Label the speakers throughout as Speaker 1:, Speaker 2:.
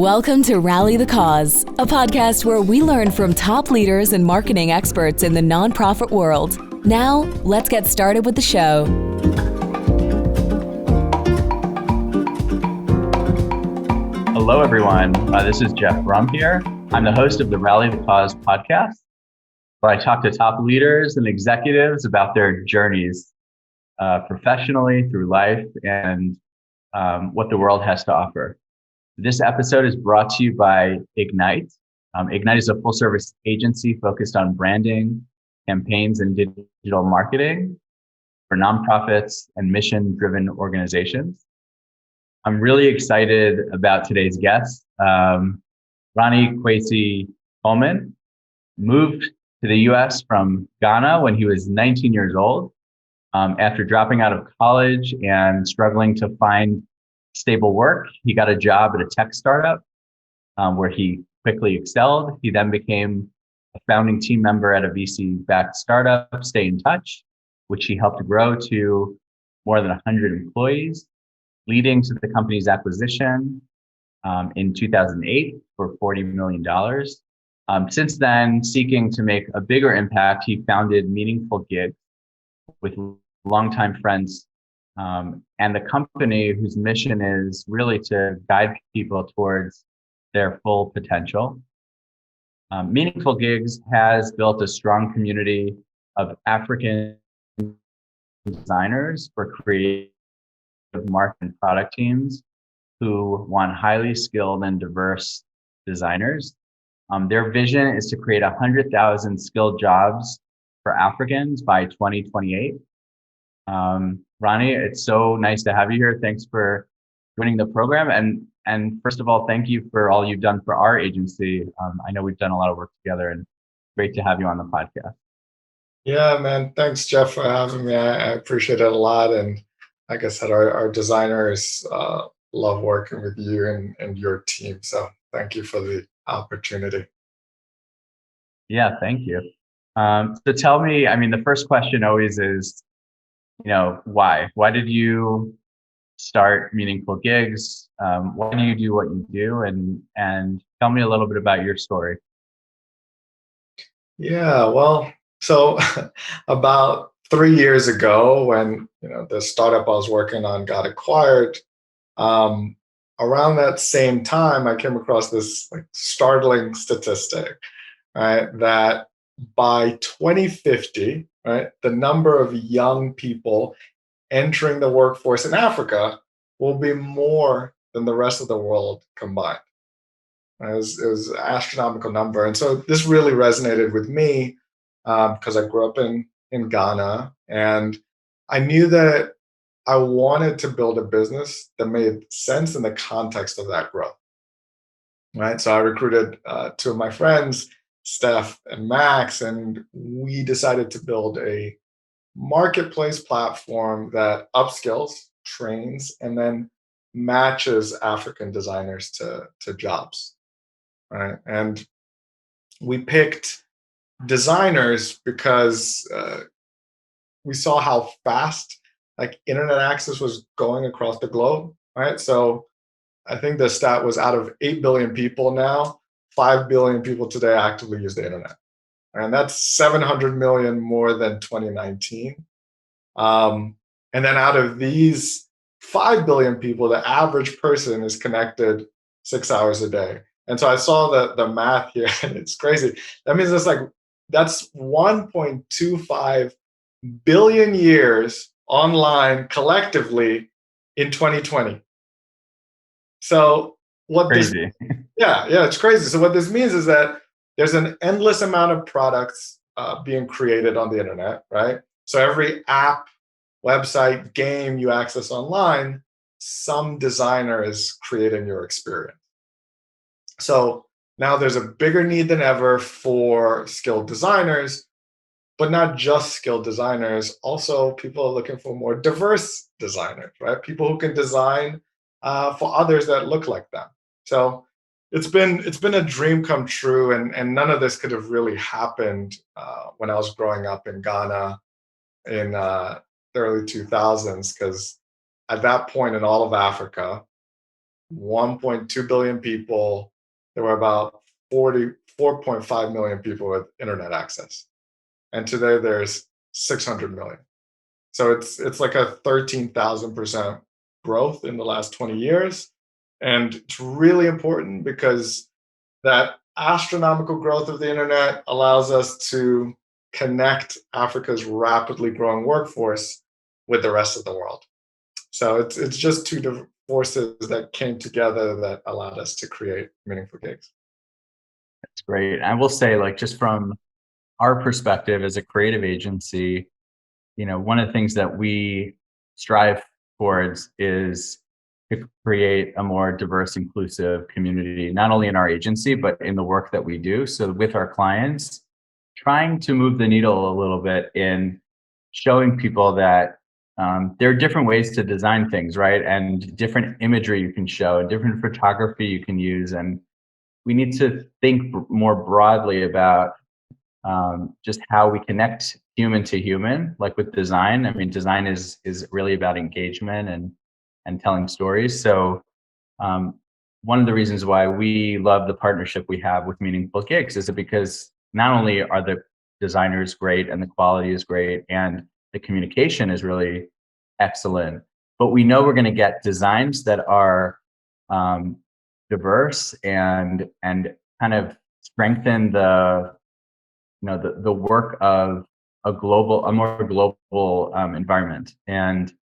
Speaker 1: Welcome to Rally the Cause, a podcast where we learn from top leaders and marketing experts in the nonprofit world. Now, let's get started with the show.
Speaker 2: Hello, everyone. This is Jeff Rum here. I'm the host of the Rally the Cause podcast, where I talk to top leaders and executives about their journeys professionally through life and what the world has to offer. This episode is brought to you by Ignite. Ignite is a full-service agency focused on branding, campaigns, and digital marketing for nonprofits and mission-driven organizations. I'm really excited about today's guest. Ronnie Coleman moved to the U.S. from Ghana when he was 19 years old. After dropping out of college and struggling to find stable work, he got a job at a tech startup where he quickly excelled. He then became a founding team member at a VC-backed startup, StayNTouch, which he helped grow to more than 100 employees, leading to the company's acquisition in 2008 for $40 million. Since then, seeking to make a bigger impact, he founded Meaningful Gigs with longtime friends and the company whose mission is really to guide people towards their full potential. Meaningful Gigs has built a strong community of African designers for creative market and product teams who want highly skilled and diverse designers. Their vision is to create 100,000 skilled jobs for Africans by 2028. Ronnie, it's so nice to have you here. Thanks for joining the program. And first of all, thank you for all you've done for our agency. I know we've done a lot of work together, and great to have you on the podcast.
Speaker 3: Yeah, man. Thanks, Jeff, for having me. I appreciate it a lot. And like I said, our designers love working with you and your team. So thank you for the opportunity.
Speaker 2: Yeah, thank you. So tell me, the first question always is, why? Why did you start Meaningful Gigs? Why do you do what you do? And tell me a little bit about your story.
Speaker 3: Yeah, well, so about 3 years ago, when the startup I was working on got acquired, around that same time, I came across this startling statistic, right? That by 2050, right, the number of young people entering the workforce in Africa will be more than the rest of the world combined. It was an astronomical number. And so this really resonated with me because I grew up in Ghana, and I knew that I wanted to build a business that made sense in the context of that growth, right? So I recruited two of my friends, Steph and Max, and we decided to build a marketplace platform that upskills, trains, and then matches African designers to jobs, right? And we picked designers because we saw how fast internet access was going across the globe, right? So I think the stat was out of 8 billion people now, 5 billion people today actively use the internet. And that's 700 million more than 2019. And then out of these 5 billion people, the average person is connected 6 hours a day. And so I saw the math here, and it's crazy. That means that's 1.25 billion years online collectively in 2020. So what
Speaker 2: Crazy.
Speaker 3: Yeah, it's crazy. So what this means is that there's an endless amount of products being created on the internet, right? So every app, website, game you access online, some designer is creating your experience. So now there's a bigger need than ever for skilled designers, but not just skilled designers. Also, people are looking for more diverse designers, right? People who can design for others that look like them. So it's been a dream come true, and none of this could have really happened when I was growing up in Ghana in the early 2000s, because at that point in all of Africa, 1.2 billion people. There were about 44.5 million people with internet access. And today there's 600 million. So it's like a 13,000% growth in the last 20 years. And it's really important because that astronomical growth of the internet allows us to connect Africa's rapidly growing workforce with the rest of the world. So it's just two forces that came together that allowed us to create meaningful gigs.
Speaker 2: That's great. I will say, like, just from our perspective as a creative agency, one of the things that we strive towards is to create a more diverse, inclusive community, not only in our agency, but in the work that we do. So with our clients, trying to move the needle a little bit in showing people that there are different ways to design things, right? And different imagery you can show, and different photography you can use. And we need to think more broadly about just how we connect human to human, like with design. I mean, design is really about engagement and telling stories. So one of the reasons why we love the partnership we have with Meaningful Gigs is because not only are the designers great and the quality is great and the communication is really excellent, but we know we're going to get designs that are diverse and kind of strengthen the work of a more global environment. And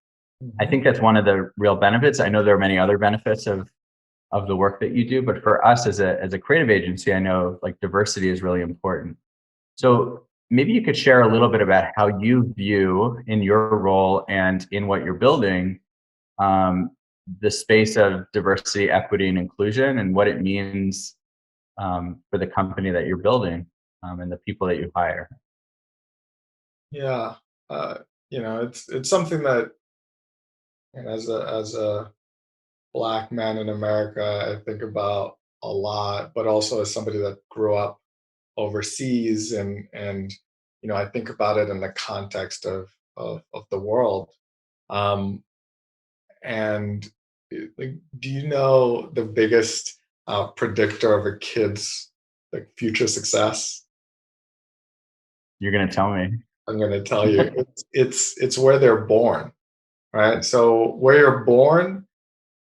Speaker 2: I think that's one of the real benefits. I know there are many other benefits of the work that you do, but for us as a creative agency, I know like diversity is really important. So maybe you could share a little bit about how you view in your role and in what you're building, the space of diversity, equity, and inclusion, and what it means for the company that you're building and the people that you hire.
Speaker 3: Yeah, it's something that, and as a Black man in America, I think about a lot, but also as somebody that grew up overseas, and I think about it in the context of the world. Um, and like, do you know the biggest predictor of a kid's like future success?
Speaker 2: You're going to tell me.
Speaker 3: I'm going to tell you, it's where they're born, right? So where you're born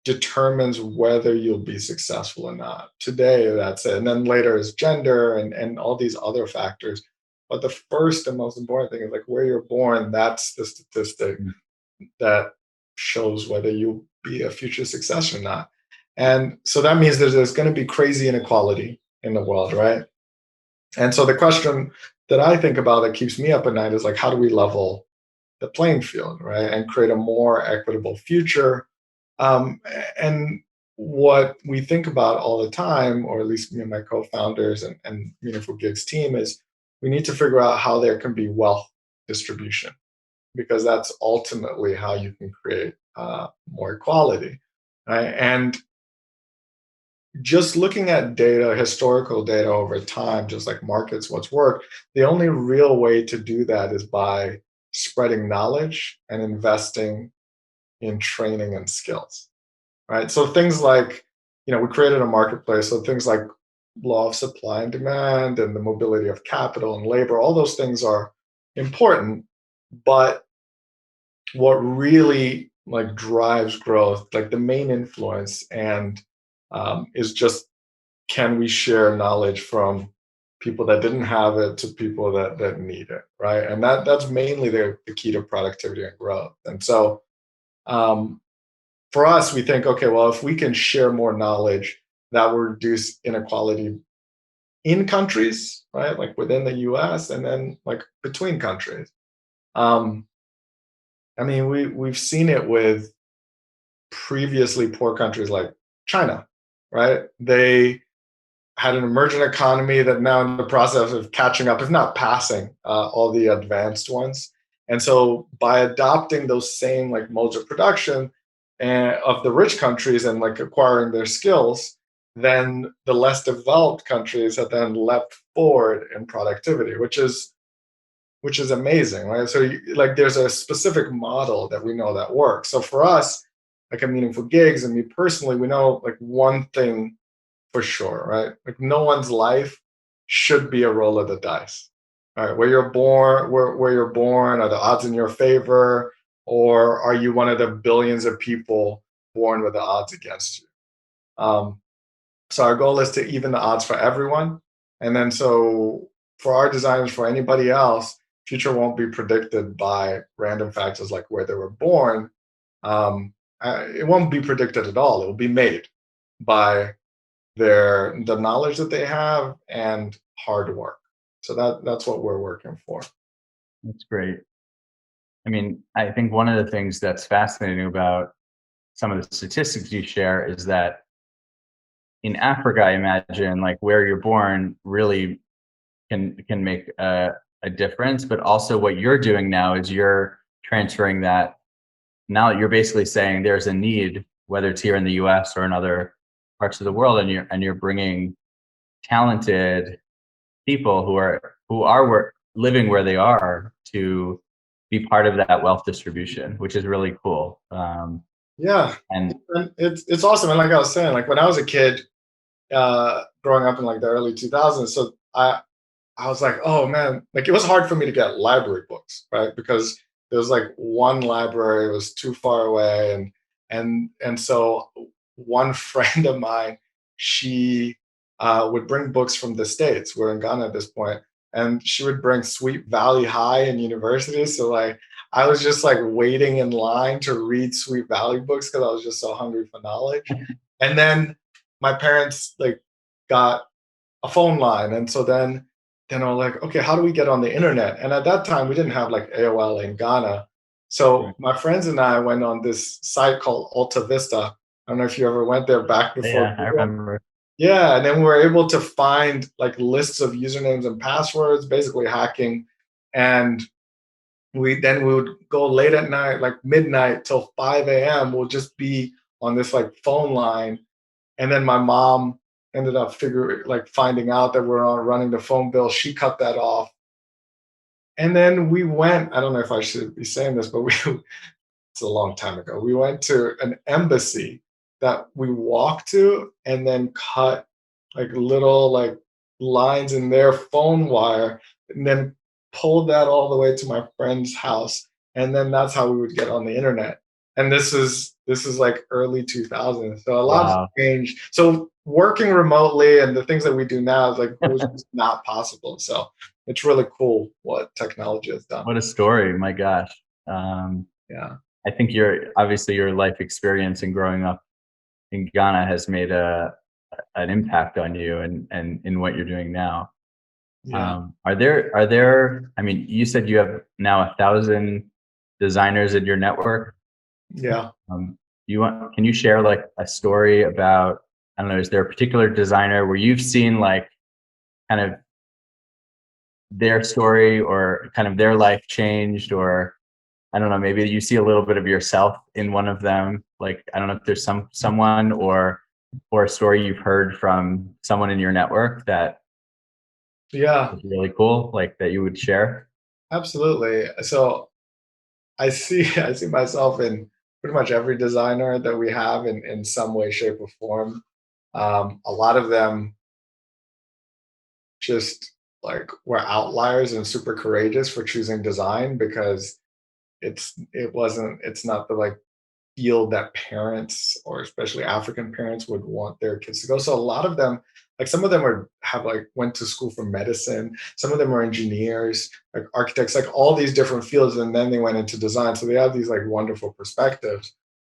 Speaker 3: determines whether you'll be successful or not. Today, that's it. And then later is gender and all these other factors. But the first and most important thing is like where you're born, that's the statistic that shows whether you'll be a future success or not. And so that means there's going to be crazy inequality in the world, right? And so the question that I think about that keeps me up at night is like, how do we level the playing field, right? And create a more equitable future. And what we think about all the time, or at least me and my co-founders and Meaningful Gigs team, is we need to figure out how there can be wealth distribution, because that's ultimately how you can create more equality, right? And just looking at data, historical data over time, just like markets, what's worked, the only real way to do that is by spreading knowledge and investing in training and skills, right? So things like, we created a marketplace. So things like law of supply and demand and the mobility of capital and labor, all those things are important. But what really like drives growth, like the main influence and is just, can we share knowledge from people that didn't have it to people that need it, right? And that's mainly the key to productivity and growth. And so for us, we think, okay, well, if we can share more knowledge, that will reduce inequality in countries, right? Like within the US and then like between countries. I mean, we've seen it with previously poor countries like China, right? They had an emergent economy that now in the process of catching up, if not passing all the advanced ones. And so by adopting those same like modes of production of the rich countries and like acquiring their skills, then the less developed countries have then leapt forward in productivity, which is amazing, right? So like there's a specific model that we know that works. So for us, like at Meaningful Gigs and me personally, we know like one thing for sure, right? Like no one's life should be a roll of the dice. All right, where you're born, where you're born, are the odds in your favor, or are you one of the billions of people born with the odds against you? So our goal is to even the odds for everyone. And then so for our designers, for anybody else, future won't be predicted by random factors like where they were born. It won't be predicted at all. It will be made by the knowledge that they have and hard work. So that's what we're working for.
Speaker 2: That's great. I mean, I think one of the things that's fascinating about some of the statistics you share is that in Africa, I imagine like where you're born really can make a difference, but also what you're doing now is you're transferring that. Now you're basically saying there's a need, whether it's here in the US or in other parts of the world, and you're bringing talented people who are living where they are to be part of that wealth distribution, which is really cool.
Speaker 3: Yeah,
Speaker 2: And
Speaker 3: and it's awesome. And like I was saying, like when I was a kid, growing up in like the early 2000s, so I was like, oh man, like it was hard for me to get library books, right? Because there was like one library, it was too far away, and so one friend of mine, she would bring books from the States. We're in Ghana at this point, and she would bring Sweet Valley High and University. So like I was just like waiting in line to read Sweet Valley books because I was just so hungry for knowledge. And then my parents like got a phone line, and so then I was like, okay, how do we get on the internet? And at that time, we didn't have like AOL in Ghana. So my friends and I went on this site called Alta Vista. I don't know if you ever went there back before.
Speaker 2: yeah, I remember.
Speaker 3: Yeah, and then we were able to find like lists of usernames and passwords, basically hacking. And we would go late at night, like midnight till 5 a.m. We'll just be on this like phone line. And then my mom ended up finding out that we're on running the phone bill. She cut that off. And then we went, I don't know if I should be saying this, but it's a long time ago. We went to an embassy that we walked to and then cut like little like lines in their phone wire and then pulled that all the way to my friend's house. And then that's how we would get on the internet. And this is like early 2000s. So a lot's changed. So working remotely and the things that we do now is like it was just not possible. So it's really cool what technology has done.
Speaker 2: What a story, my gosh.
Speaker 3: Yeah.
Speaker 2: I think your life experience and growing up in Ghana has made an impact on you and in what you're doing now.
Speaker 3: Yeah.
Speaker 2: Are there, I mean, you said you have now 1,000 designers in your network.
Speaker 3: Yeah.
Speaker 2: Can you share like a story about, I don't know, is there a particular designer where you've seen like kind of their story or kind of their life changed, or I don't know, maybe you see a little bit of yourself in one of them? Like, I don't know if there's someone or a story you've heard from someone in your network that is really cool, like that you would share.
Speaker 3: Absolutely. So I see myself in pretty much every designer that we have in some way, shape, or form. A lot of them just like were outliers and super courageous for choosing design because it's not the like field that parents or especially African parents would want their kids to go. So a lot of them, like some of them went to school for medicine. Some of them are engineers, like architects, like all these different fields, and then they went into design. So they have these like wonderful perspectives.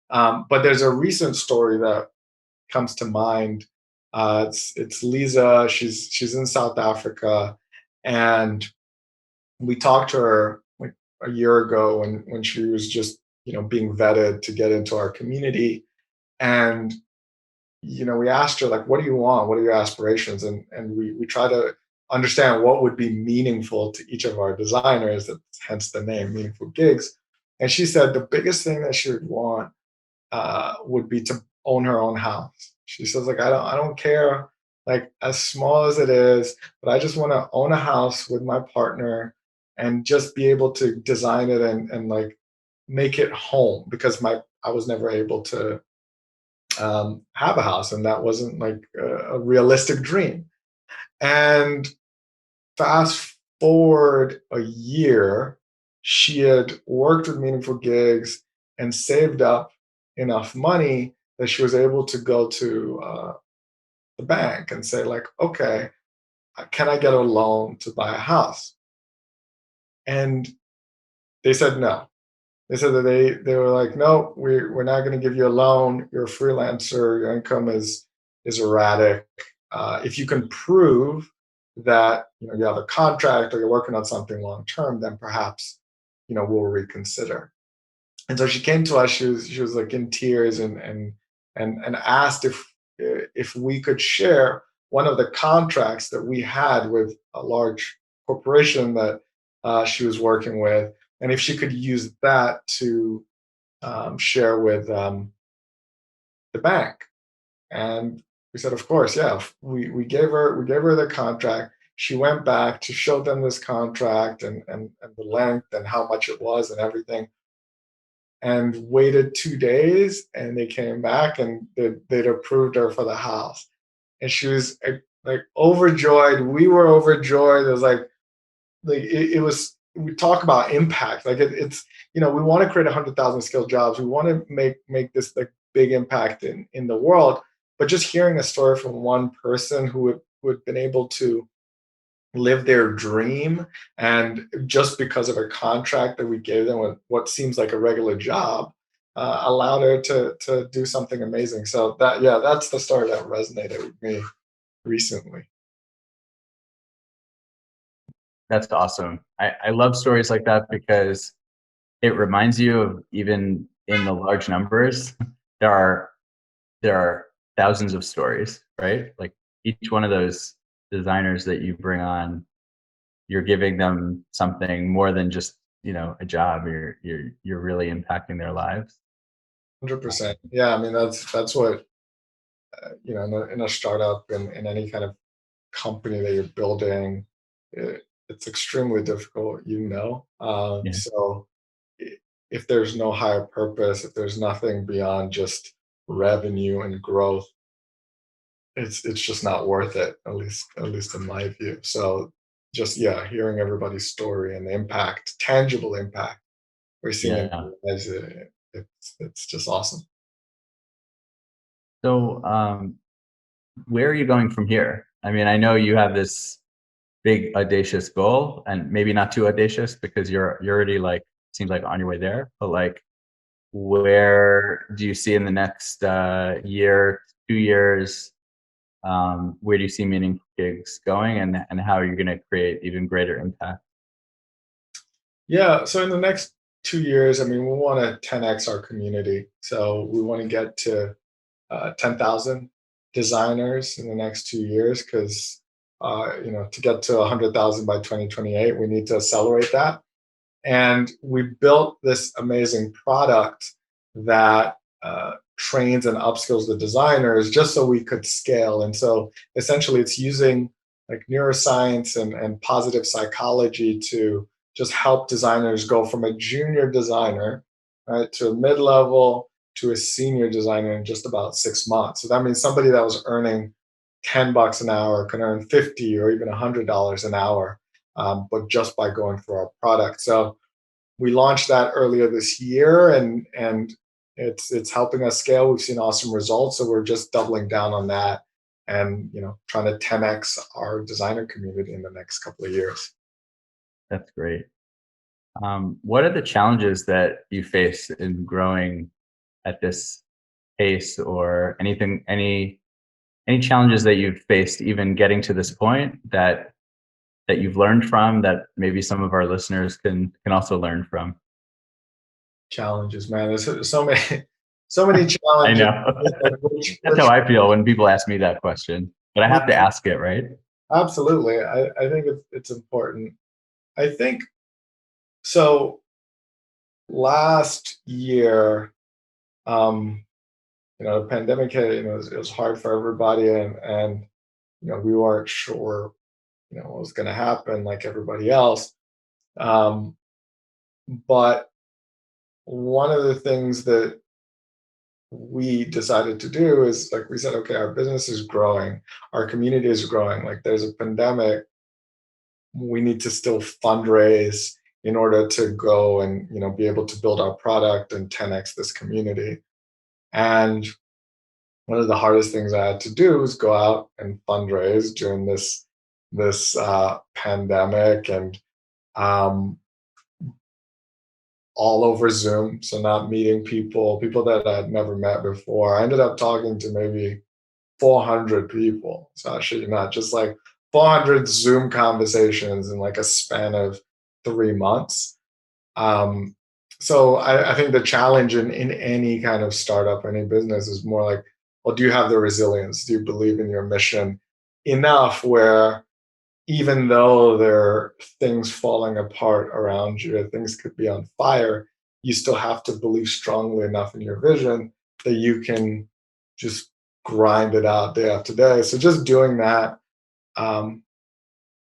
Speaker 3: But there's a recent story that comes to mind. It's Lisa. She's in South Africa, and we talked to her like a year ago when she was just being vetted to get into our community. And we asked her like, what do you want? What are your aspirations? And we try to understand what would be meaningful to each of our designers, that's hence the name Meaningful Gigs. And she said the biggest thing that she would want would be to own her own house. She says like, I don't care like as small as it is, but I just want to own a house with my partner and just be able to design it and like make it home, because I was never able to have a house, and that wasn't like a realistic dream. And fast forward a year, she had worked with meaningful gigs and saved up enough money that she was able to go to the bank and say, like, okay, can I get a loan to buy a house? And they said no. They said that they were like, no, we're not going to give you a loan. You're a freelancer. Your income is erratic. If you can prove that you have a contract or you're working on something long term, then perhaps we'll reconsider. And so she came to us. She was like in tears and asked if we could share one of the contracts that we had with a large corporation that she was working with, and if she could use that to share with the bank. And we said, of course, yeah. We gave her the contract. She went back to show them this contract and the length and how much it was and everything, and waited 2 days, and they came back and they'd approved her for the house. And she was like overjoyed. We were overjoyed. It was like it was. We talk about impact. Like it's we want to create 100,000 skilled jobs. We want to make this like big impact in the world. But just hearing a story from one person who had been able to live their dream, and just because of a contract that we gave them with what seems like a regular job, allowed her to do something amazing. So that's the story that resonated with me recently.
Speaker 2: That's awesome. I love stories like that because it reminds you of, even in the large numbers, there are there are thousands of stories, right? Like each one of those designers that you bring on, you're giving them something more than just a job. You're really impacting their lives.
Speaker 3: 100%. Yeah, I mean that's what in a startup, in any kind of company that you're building, it's extremely difficult.
Speaker 2: Yeah,
Speaker 3: So if there's no higher purpose, if there's nothing beyond just revenue and growth, it's just not worth it. At least in my view. So just hearing everybody's story and the impact, tangible impact we're seeing in
Speaker 2: yeah.
Speaker 3: their lives, it's just awesome.
Speaker 2: So, where are you going from here? I mean, I know you have this big audacious goal, and maybe not too audacious because you're already, like, seems like on your way there. But like, where do you see in the next year, 2 years? Where do you see meaningful gigs going, and how are you going to create even greater impact?
Speaker 3: Yeah. So in the next 2 years, I mean, we want to 10x our community. So we want to get to 10,000 designers in the next 2 years, because to get to 100,000 by 2028, we need to accelerate that. And we built this amazing product that trains and upskills the designers just so we could scale. And so essentially, it's using like neuroscience and positive psychology to just help designers go from a junior designer, right, to a mid-level to a senior designer in just about 6 months. So that means somebody that was earning $10 an hour can earn 50 or even $100 an hour, but just by going through our product. So we launched that earlier this year, and it's helping us scale. We've seen awesome results, so we're just doubling down on that, and trying to 10x our designer community in the next couple of years.
Speaker 2: That's great. What are the challenges that you face in growing at this pace, or any challenges that you've faced even getting to this point that you've learned from, that maybe some of our listeners can also learn from?
Speaker 3: Challenges, man. There's so many so many
Speaker 2: I
Speaker 3: challenges.
Speaker 2: know.
Speaker 3: which,
Speaker 2: That's
Speaker 3: which,
Speaker 2: how I feel when people ask me that question, but I have to ask it, right?
Speaker 3: Absolutely. I think it's important. I think so. Last year, the pandemic hit. It was hard for everybody, and we weren't sure, what was going to happen, like everybody else. Um, but one of the things that we decided to do is like, we said, okay, our business is growing, our community is growing. Like there's a pandemic, we need to still fundraise in order to go and be able to build our product and 10x this community. And one of the hardest things I had to do was go out and fundraise during this pandemic, and um, all over Zoom. So not meeting people that I had never met before. I ended up talking to maybe 400 people. So actually not just like 400 Zoom conversations in like a span of 3 months. Um, so I think the challenge in any kind of startup, any business is more like, well, do you have the resilience? Do you believe in your mission enough where even though there are things falling apart around you, things could be on fire, you still have to believe strongly enough in your vision that you can just grind it out day after day. So just doing that um,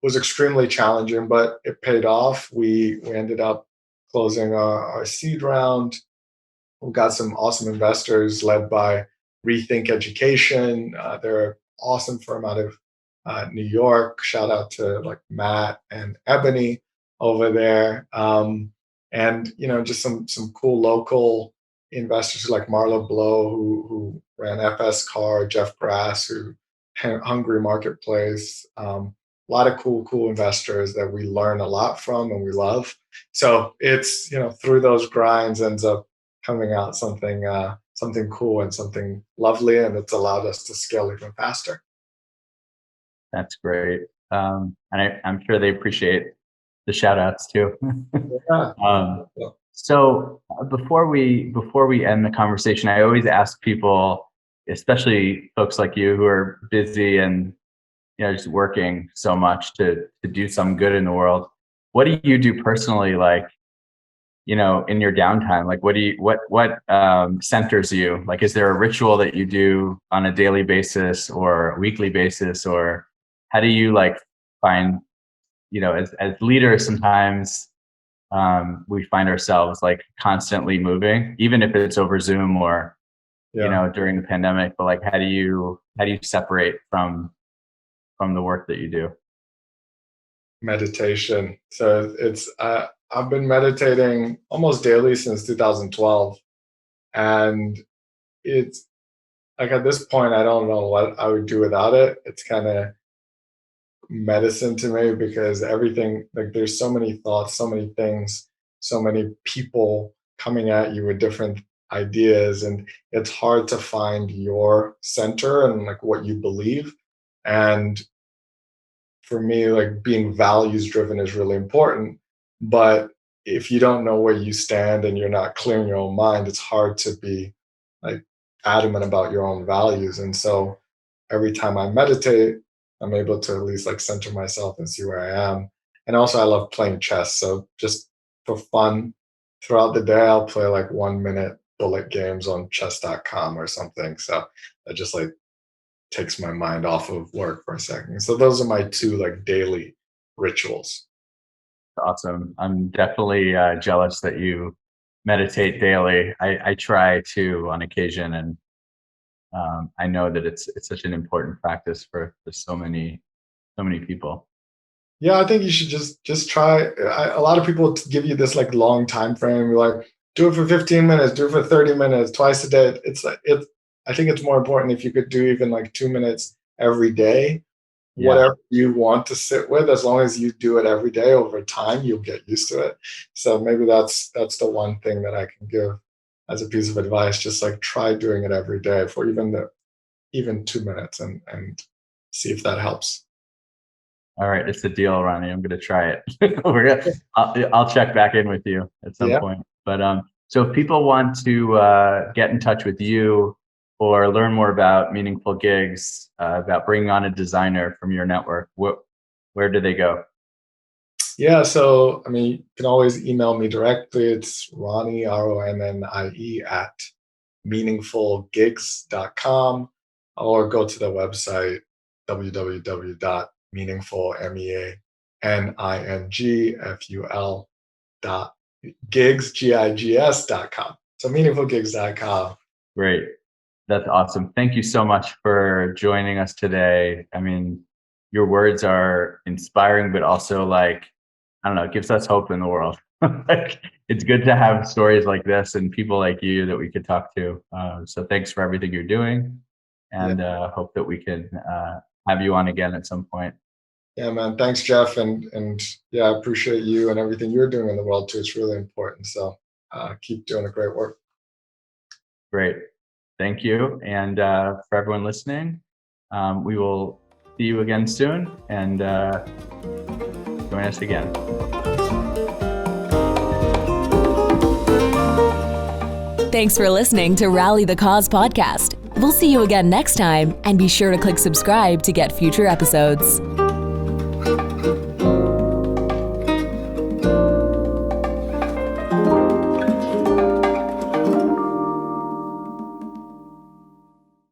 Speaker 3: was extremely challenging, but it paid off. We ended up closing our seed round. We got some awesome investors led by Rethink Education. They're an awesome firm out of New York. Shout out to like Matt and Ebony over there. And just some cool local investors like Marlo Blow, who ran FS Car, Jeff Grass, who Hungry Marketplace. A lot of cool investors that we learn a lot from and we love. So it's through those grinds ends up coming out something cool and something lovely, and it's allowed us to scale even faster.
Speaker 2: That's great. And I'm sure they appreciate the shout outs too.
Speaker 3: Yeah.
Speaker 2: So before we end the conversation, I always ask people, especially folks like you who are busy and just working so much to do some good in the world. What do you do personally, like in your downtime? Like what centers you? Like, is there a ritual that you do on a daily basis or a weekly basis, or how do you like find, as leaders sometimes we find ourselves like constantly moving, even if it's over Zoom or during the pandemic, but like how do you separate from the work that you do?
Speaker 3: Meditation. So it's I've been meditating almost daily since 2012, and it's like at this point I don't know what I would do without it. It's kind of medicine to me because everything, like there's so many thoughts, so many things, so many people coming at you with different ideas, and it's hard to find your center and like what you believe. And for me, like being values driven is really important. But if you don't know where you stand and you're not clear in your own mind, it's hard to be like adamant about your own values. And so every time I meditate, I'm able to at least like center myself and see where I am. And also I love playing chess. So just for fun, throughout the day, I'll play like 1 minute bullet games on chess.com or something. So I just like takes my mind off of work for a second. So those are my two like daily rituals.
Speaker 2: Awesome. I'm definitely jealous that you meditate daily. I try to on occasion, and I know that it's such an important practice for so many people.
Speaker 3: Yeah, I think you should just try. A lot of people give you this like long time frame. You're like, do it for 15 minutes, do it for 30 minutes, twice a day. It's like I think it's more important if you could do even like 2 minutes every day, whatever you want to sit with, as long as you do it every day over time, you'll get used to it. So maybe that's the one thing that I can give as a piece of advice. Just like try doing it every day for even 2 minutes and see if that helps.
Speaker 2: All right, it's a deal, Ronnie. I'm going to try it. I'll check back in with you at some point. But so if people want to get in touch with you or learn more about Meaningful Gigs, about bringing on a designer from your network, where do they go? Yeah,
Speaker 3: so I mean, you can always email me directly. It's Ronnie, RONNIE at meaningfulgigs.com, or go to the website www.meaningful, MEANINGFUL gigs.com. So meaningfulgigs.com.
Speaker 2: Great. That's awesome. Thank you so much for joining us today. I mean, your words are inspiring, but also like, I don't know, it gives us hope in the world. Like, it's good to have stories like this and people like you that we could talk to. So thanks for everything you're doing, and hope that we can have you on again at some point.
Speaker 3: Yeah, man. Thanks, Jeff. And yeah, I appreciate you and everything you're doing in the world too. It's really important. So keep doing the great work.
Speaker 2: Great. Thank you. And for everyone listening, we will see you again soon, and join us again.
Speaker 1: Thanks for listening to Rally the Cause podcast. We'll see you again next time, and be sure to click subscribe to get future episodes.